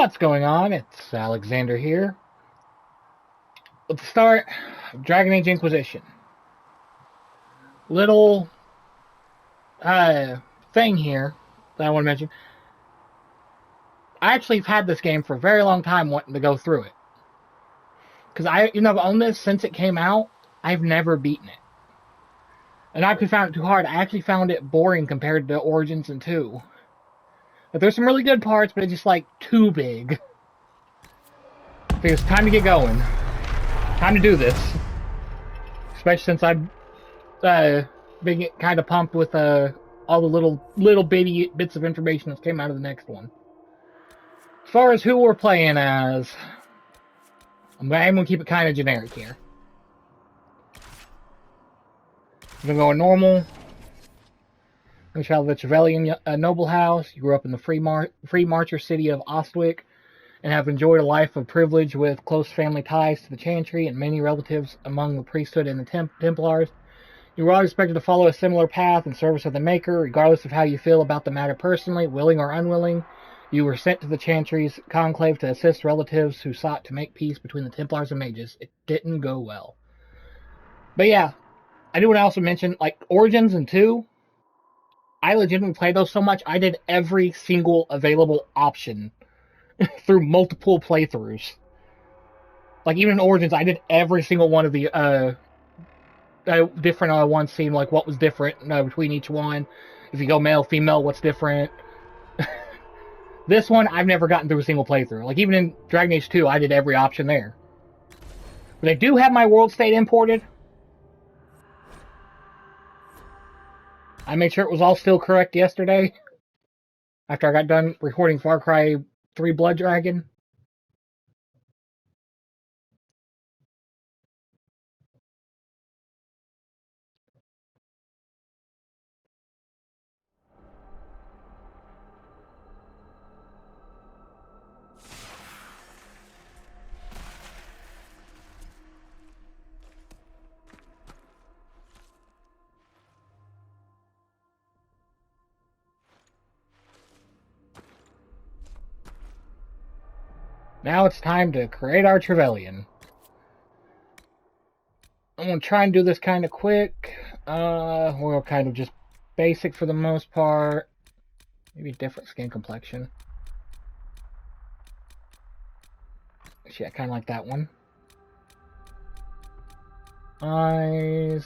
What's going on? It's Alexander here. Let's start Dragon Age Inquisition. Little thing here that I want to mention. I actually have had this game for a very long time wanting to go through it. Because I've owned this since it came out. I've never beaten it. And I've found it too hard. I actually found it boring compared to Origins and 2. But there's some really good parts, but it's just like too big. I think it's time to get going. Time to do this. Especially since I've been kind of pumped with all the little bitty bits of information that came out of the next one. As far as who we're playing as, I'm going to keep it kind of generic here. I'm going to go normal. You travel the Trevelyan noble house. You grew up in the free marcher city of Ostwick and have enjoyed a life of privilege with close family ties to the Chantry and many relatives among the priesthood and the Templars. You were always expected to follow a similar path in service of the Maker, regardless of how you feel about the matter personally, willing or unwilling. You were sent to the Chantry's conclave to assist relatives who sought to make peace between the Templars and mages. It didn't go well. But yeah, I do want to also mention, like, Origins and 2, I legitimately played those so much, I did every single available option through multiple playthroughs. Like, even in Origins, I did every single one of the different ones, seeing like what was different between each one. If you go male, female, what's different? This one, I've never gotten through a single playthrough. Like, even in Dragon Age 2, I did every option there. But I do have my world state imported. I made sure it was all still correct yesterday, after I got done recording Far Cry 3 Blood Dragon. Now it's time to create our Trevelyan. I'm going to try and do this kind of quick. We're kind of just basic for the most part. Maybe different skin complexion. Yeah, kind of like that one. Eyes.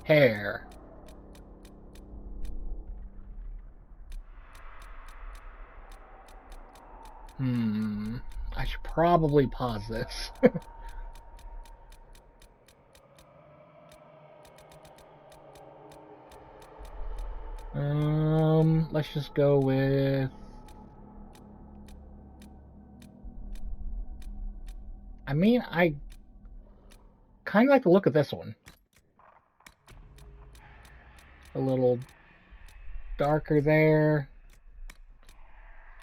Hair. I should probably pause this. Let's just go with... I mean, I kind of like the look of this one. A little darker there.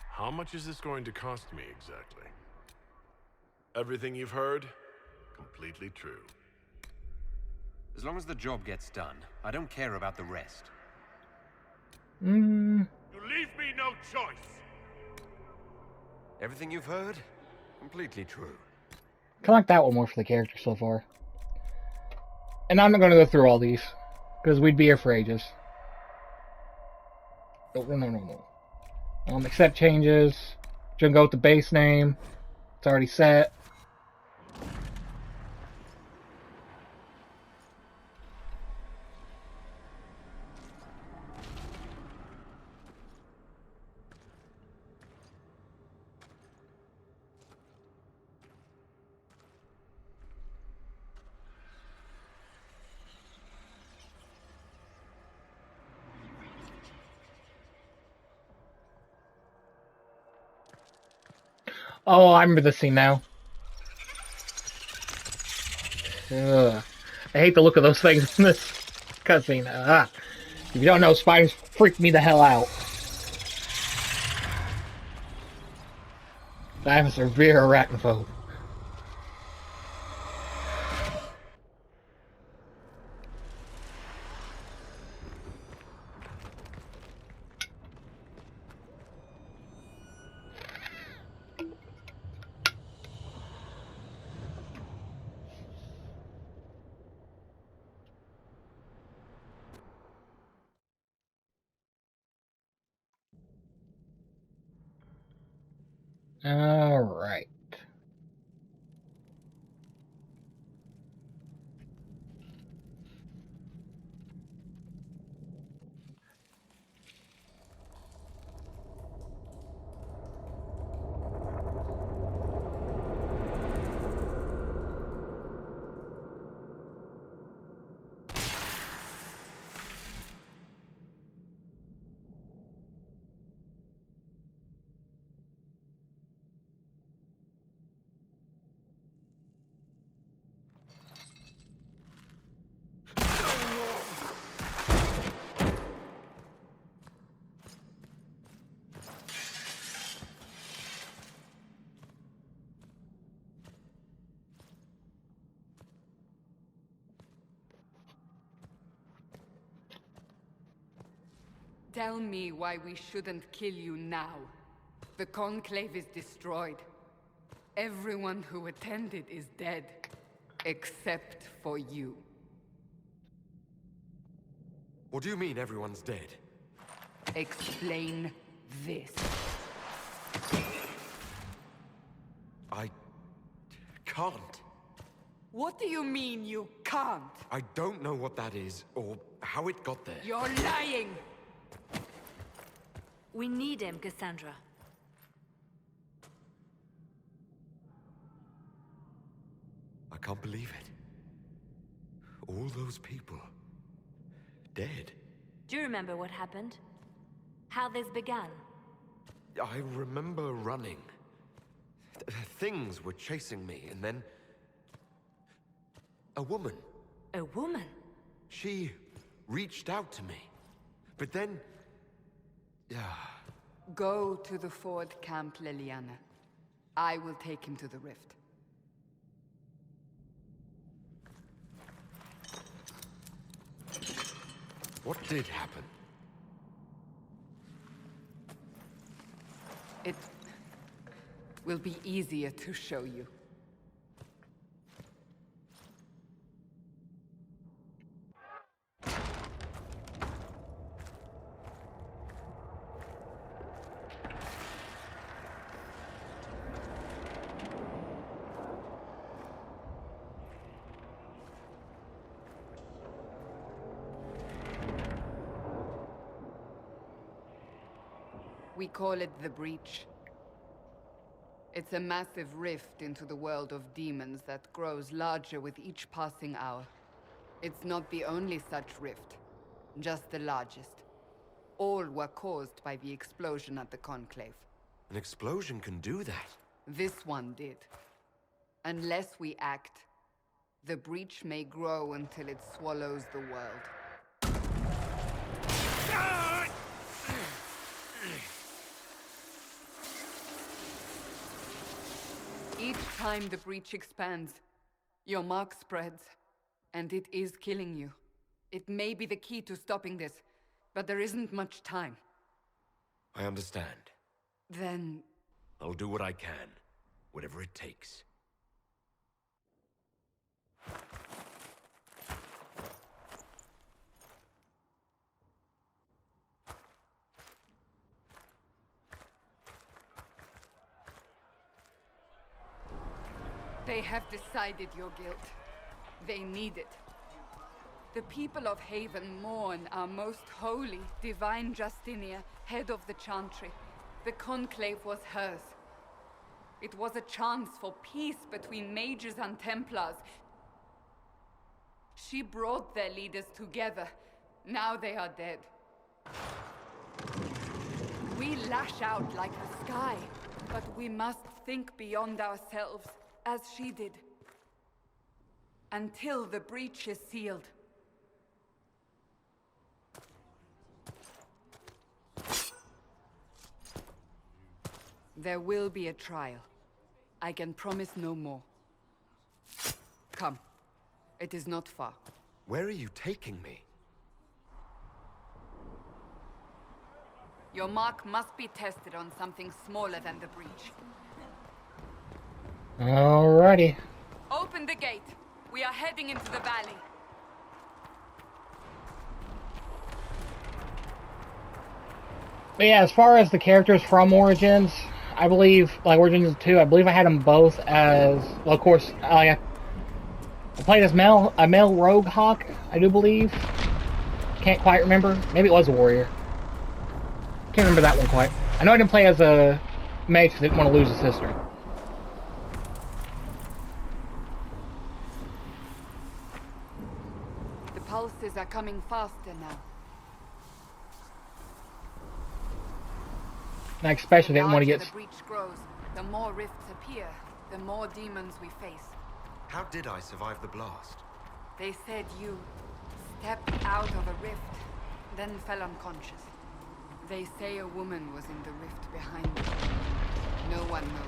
How much is this going to cost me exactly? Everything you've heard? Completely true. As long as the job gets done, I don't care about the rest. You leave me no choice! Everything you've heard? Completely true. Kind of like that one more for the character so far. And I'm not going to go through all these, because we'd be here for ages. No. Accept changes. Just gonna go with the base name. It's already set. Oh, I remember this scene now. Ugh. I hate the look of those things in this cutscene. If you don't know, spiders freak me the hell out. I'm a severe arachnophobe. Alright. Tell me why we shouldn't kill you now. The Conclave is destroyed. Everyone who attended is dead. Except for you. What do you mean everyone's dead? Explain this. I can't. What do you mean you can't? I don't know what that is, or how it got there. You're lying! We need him, Cassandra. I can't believe it. All those people... dead. Do you remember what happened? How this began? I remember running. Things were chasing me, and then... a woman. A woman? She reached out to me. But then... Go to the Ford camp, Liliana. I will take him to the rift. What did happen? It will be easier to show you. We call it the Breach. It's a massive rift into the world of demons that grows larger with each passing hour. It's not the only such rift, just the largest. All were caused by the explosion at the Conclave. An explosion can do that? This one did. Unless we act, the Breach may grow until it swallows the world. Each time the Breach expands, your mark spreads, and it is killing you. It may be the key to stopping this, but there isn't much time. I understand. Then... I'll do what I can, whatever it takes. They have decided your guilt. They need it. The people of Haven mourn our most holy, divine Justinia, head of the Chantry. The Conclave was hers. It was a chance for peace between mages and Templars. She brought their leaders together. Now they are dead. We lash out like the sky, but we must think beyond ourselves, as she did. Until the breach is sealed. There will be a trial. I can promise no more. Come. It is not far. Where are you taking me? Your mark must be tested on something smaller than the breach. Alrighty. Open the gate. We are heading into the valley. But yeah, as far as the characters from Origins, I believe, like Origins 2, I believe I had them both as, well, of course, I played as a male rogue hawk, I do believe. Can't quite remember. Maybe it was a warrior. Can't remember that one quite. I know I didn't play as a mage because I didn't want to lose a sister. The pulses are coming faster now. And I especially The didn't want to larger get... the breach grows, the more rifts appear, the more demons we face. How did I survive the blast? They said you stepped out of a rift, then fell unconscious. They say a woman was in the rift behind you. No one knows.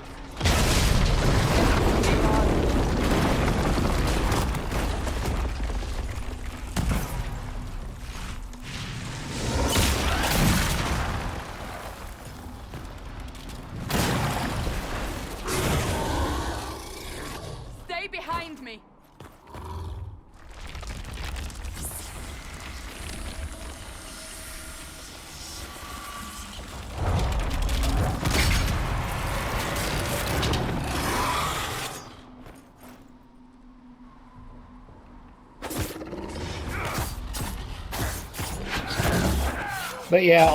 Stay behind me! But yeah,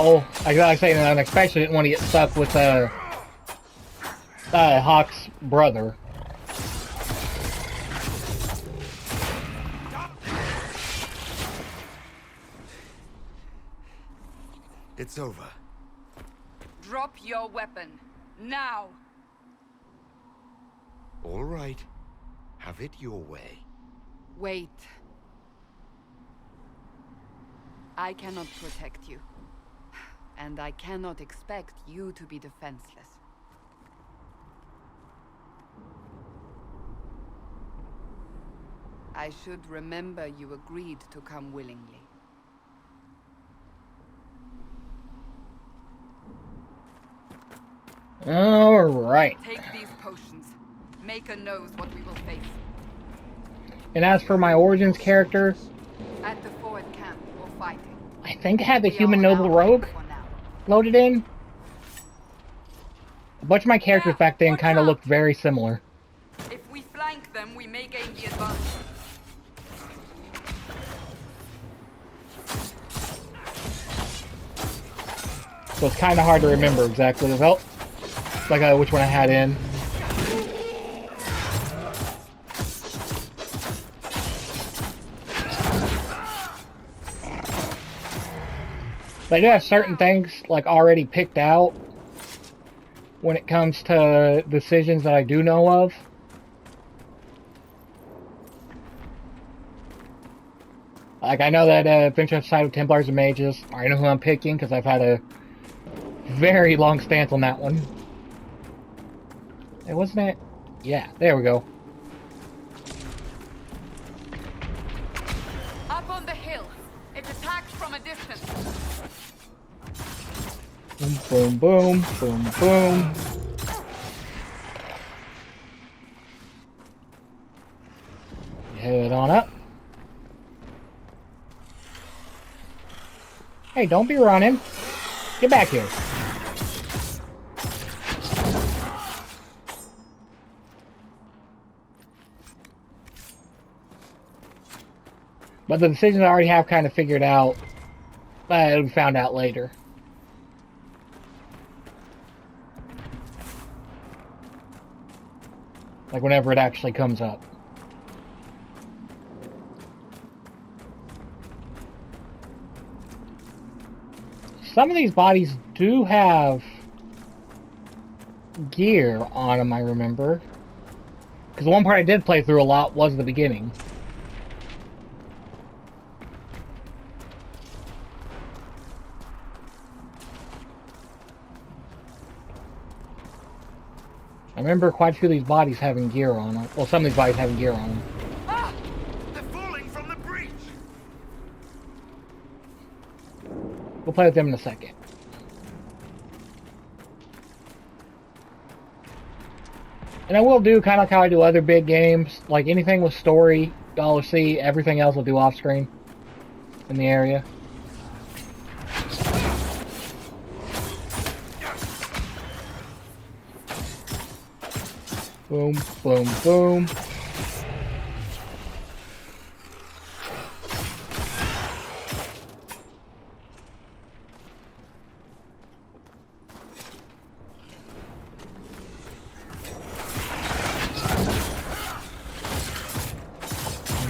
like I was saying, I especially didn't want to get stuck with Hawk's brother. It's over. Drop your weapon. Now! All right. Have it your way. Wait. I cannot protect you. And I cannot expect you to be defenseless. I should remember you agreed to come willingly. Alright. Take these potions. Maker knows what we will face. And as for my Origins character, At the forward camp, we're fighting. I think I had the We are Human on Noble our Rogue way for now. loaded in. A bunch of my characters back then kind of looked very similar. If we flank them, we may gain the advantage. So it's kind of hard to remember exactly. Well, like which one I had in. But I do have certain things like already picked out when it comes to decisions that I do know of. Like I know that Adventure Outside of Templars and Mages. I know who I'm picking because I've had a very long stance on that one. Hey, wasn't it? Yeah, there we go. Up on the hill. It attacks from a distance. Boom, boom, boom, boom, boom. Head on up. Hey, don't be running. Get back here. But the decisions I already have kind of figured out, it'll be found out later. Like whenever it actually comes up. Some of these bodies do have gear on them, I remember. Because the one part I did play through a lot was the beginning. I remember quite a few of these bodies having gear on them. Well, some of these bodies having gear on them. Ah! They're falling from the breach! We'll play with them in a second. And I will do kind of like how I do other big games. Like anything with story, y'all will see. Everything else will do off screen in the area. Boom, boom, boom.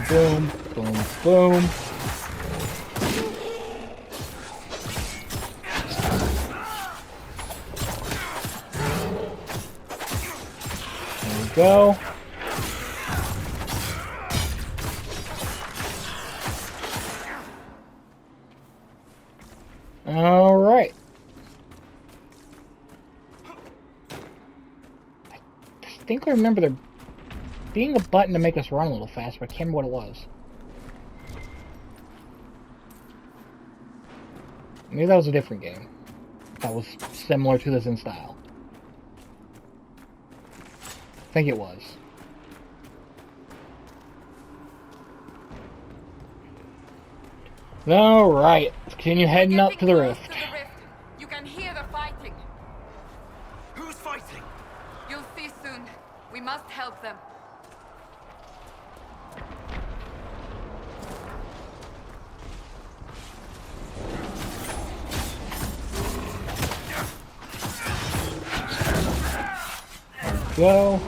Boom, boom, boom. There we go. All right. I distinctly remember there being a button to make us run a little faster, but I can't remember what it was. Maybe that was a different game that was similar to this in style. I think it was. Alright, let's continue heading up to the rift. You can hear the fighting. Who's fighting? You'll see soon. We must help them. Go.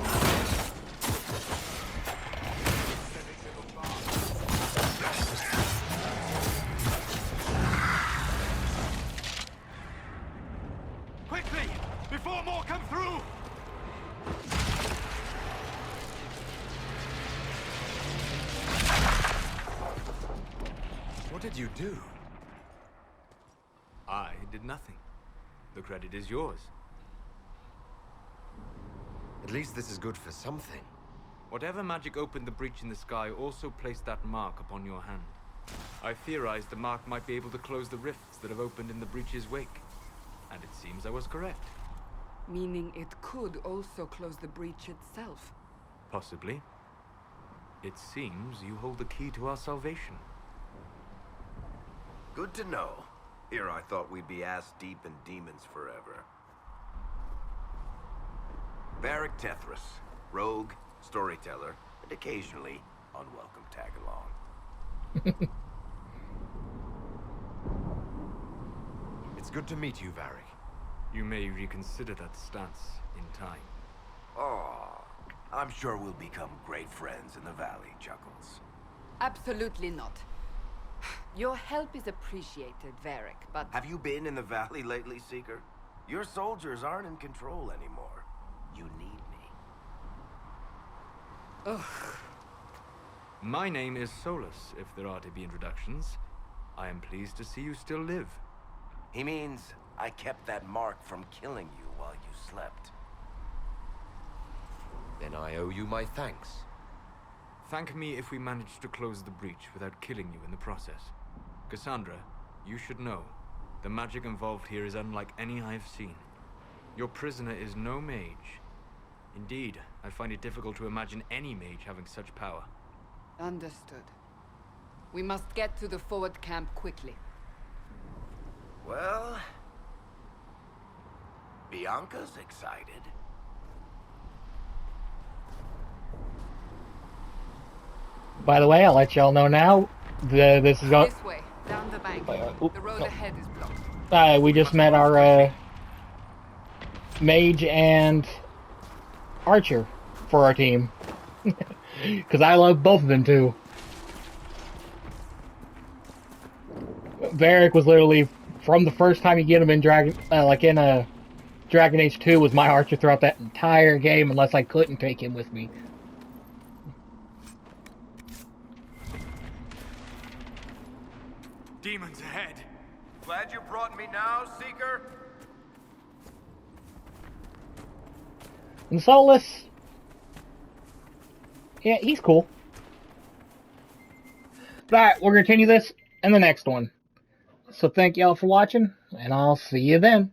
Quickly! Before more come through! What did you do? I did nothing. The credit is yours. At least this is good for something. Whatever magic opened the breach in the sky also placed that mark upon your hand. I theorized the mark might be able to close the rifts that have opened in the breach's wake. And it seems I was correct. Meaning it could also close the breach itself. Possibly. It seems you hold the key to our salvation. Good to know. Here I thought we'd be ass-deep in demons forever. Varric Tethras, rogue, storyteller, and occasionally unwelcome tag-along. It's good to meet you, Varric. You may reconsider that stance in time. Oh, I'm sure we'll become great friends in the valley, Chuckles. Absolutely not. Your help is appreciated, Varric, but... Have you been in the valley lately, Seeker? Your soldiers aren't in control anymore. You need me. Ugh. My name is Solus, if there are to be introductions. I am pleased to see you still live. He means I kept that mark from killing you while you slept. Then I owe you my thanks. Thank me if we manage to close the breach without killing you in the process. Cassandra, you should know, the magic involved here is unlike any I've seen. Your prisoner is no mage. Indeed, I find it difficult to imagine any mage having such power. Understood. We must get to the forward camp quickly. Well... Bianca's excited. By the way, I'll let y'all know now. This is going. This way, down the bank. Oop, The road no. ahead is blocked. We just met our mage and archer for our team. Because I love both of them too. Varric was literally from the first time you get him in Dragon, Dragon Age 2, was my archer throughout that entire game, unless I couldn't take him with me. Demons ahead. Glad you brought me now, Seeker? And Solus, yeah, he's cool. But we'll continue this in the next one. So thank y'all for watching, and I'll see you then.